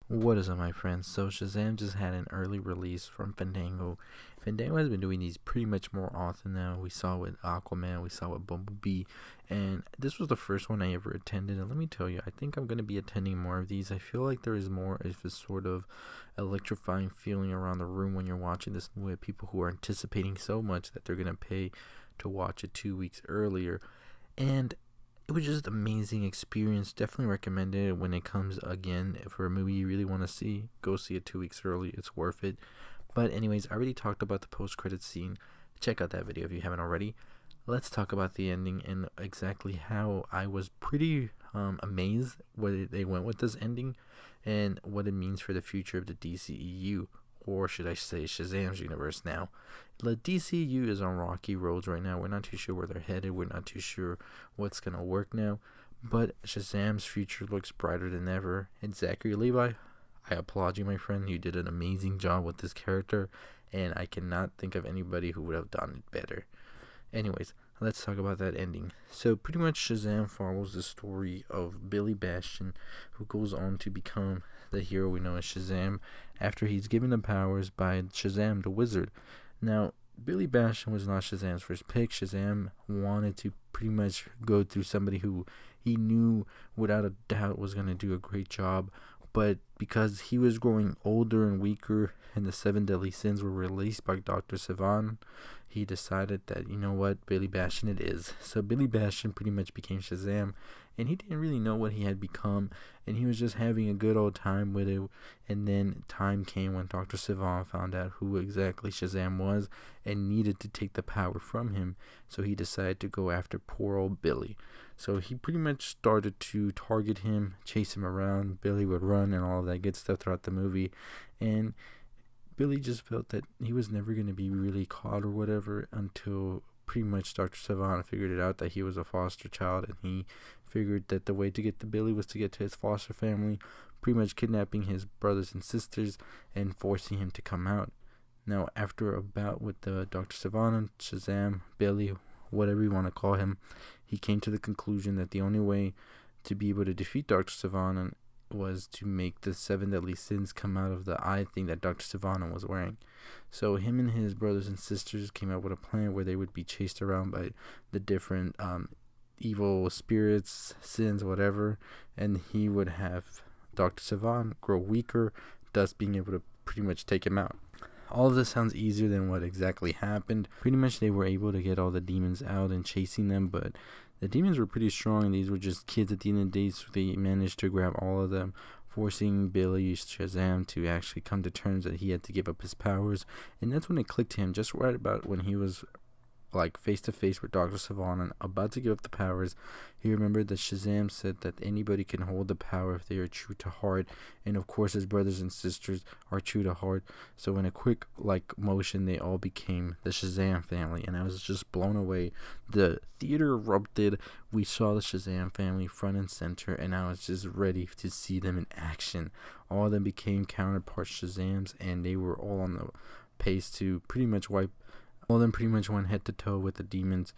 What is up, my friends? So Shazam just had an early release from Fandango. Fandango has been doing these pretty much more often now. We saw with Aquaman, we saw with Bumblebee, and this was the first one I ever attended. And let me tell you, I think I'm going to be attending more of these. I feel like there is more of a sort of electrifying feeling around the room when you're watching this movie. People who are anticipating so much that they're going to pay to watch it 2 weeks earlier. And it was just amazing experience. Definitely recommend it when it comes again. For a movie you really want to see, go see it 2 weeks early. It's worth it. But anyways, I already talked about the post-credit scene. Check out that video if you haven't already. Let's talk about the ending and exactly how I was pretty amazed where they went with this ending and what it means for the future of the DCEU, or should I say Shazam's universe now. The DCU is on rocky roads right now. We're not too sure where they're headed. We're not too sure what's going to work now. But Shazam's future looks brighter than ever. And Zachary Levi, I applaud you, my friend. You did an amazing job with this character. And I cannot think of anybody who would have done it better. Anyways, let's talk about that ending. So pretty much Shazam follows the story of Billy Bastion, who goes on to become the hero we know as Shazam after he's given the powers by Shazam the Wizard. Now, Billy Bastion was not Shazam's first pick. Shazam wanted to pretty much go through somebody who he knew without a doubt was going to do a great job. But because he was growing older and weaker and the 7 deadly sins were released by Dr. Sivan, he decided that, you know what, Billy Bastion it is. So Billy Bastion pretty much became Shazam, and he didn't really know what he had become, and he was just having a good old time with it. And then time came when Dr. Sivan found out who exactly Shazam was and needed to take the power from him, so he decided to go after poor old Billy. So he pretty much started to target him, chase him around. Billy would run and all of that good stuff throughout the movie, and Billy just felt that he was never going to be really caught or whatever until pretty much Dr. Savannah figured it out that he was a foster child, and he figured that the way to get to Billy was to get to his foster family, pretty much kidnapping his brothers and sisters and forcing him to come out. Now, after a bout with the Dr. Savannah, Shazam, Billy, whatever you want to call him, he came to the conclusion that the only way to be able to defeat Dr. Savannah was to make the 7 deadly sins come out of the eye thing that Dr. Savannah was wearing. So him and his brothers and sisters came up with a plan where they would be chased around by the different evil spirits, sins, whatever, and he would have Dr. Savannah grow weaker, thus being able to pretty much take him out. All of this sounds easier than what exactly happened. Pretty much they were able to get all the demons out and chasing them, but the demons were pretty strong. These were just kids at the end of the day, so they managed to grab all of them, forcing Billy Shazam to actually come to terms that he had to give up his powers. And that's when it clicked to him, just right about when he was like face to face with Dr. Savannah, about to give up the powers. He remembered that Shazam said that anybody can hold the power if they are true to heart, and of course his brothers and sisters are true to heart. So in a quick motion, they all became the Shazam family, and I was just blown away. The theater erupted. We saw the Shazam family front and center, and I was just ready to see them in action. All of them became counterpart Shazams, and they were all on the pace to pretty much wipe. All of them pretty much went head to toe with the demons.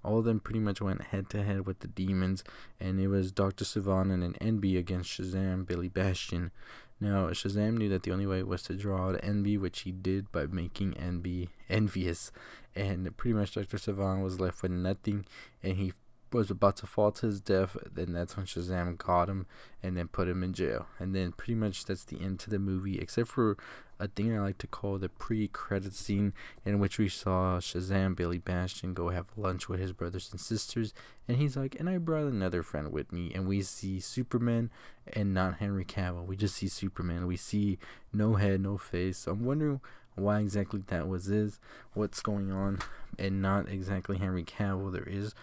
All of them pretty much went head to head with the demons, and it was Dr. Savannah and Envy against Shazam, Billy Bastion. Now, Shazam knew that the only way was to draw out Envy, which he did by making Envy envious, and pretty much Dr. Savannah was left with nothing, and he was about to fall to his death. Then that's when Shazam got him and then put him in jail. And then pretty much that's the end to the movie, except for a thing I like to call the pre-credit scene, in which we saw Shazam, Billy Bastion, go have lunch with his brothers and sisters, and he's like, and I brought another friend with me, and we see Superman and not Henry Cavill. We just see Superman. We see no head, no face. So I'm wondering why exactly that is, what's going on, and not exactly Henry Cavill. There is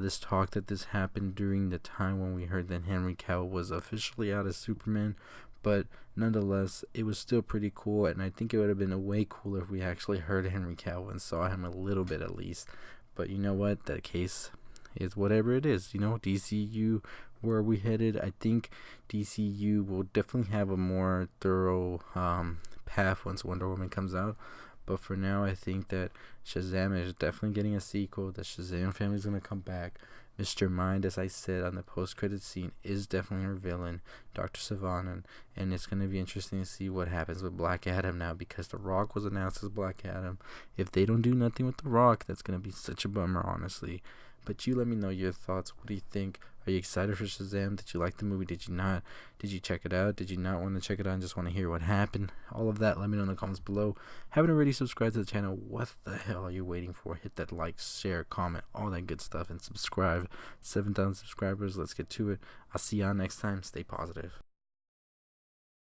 this talk that this happened during the time when we heard that Henry Cavill was officially out as Superman, but nonetheless, it was still pretty cool, and I think it would have been way cooler if we actually heard Henry Cavill and saw him a little bit at least. But you know what? That case is whatever it is. You know, DCU, where are we headed? I think DCU will definitely have a more thorough path once Wonder Woman comes out. But for now, I think that Shazam is definitely getting a sequel. The Shazam family is going to come back. Mr. Mind, as I said on the post-credit scene, is definitely our villain, Dr. Savannah, and it's going to be interesting to see what happens with Black Adam now, because The Rock was announced as Black Adam. If they don't do nothing with The Rock, that's going to be such a bummer, honestly. But you let me know your thoughts. What do you think? Are you excited for Shazam? Did you like the movie? Did you not? Did you check it out? Did you not want to check it out and just want to hear what happened? All of that, let me know in the comments below. Haven't already subscribed to the channel? What the hell are you waiting for? Hit that like, share, comment, all that good stuff, and subscribe. 7,000 subscribers. Let's get to it. I'll see y'all next time. Stay positive.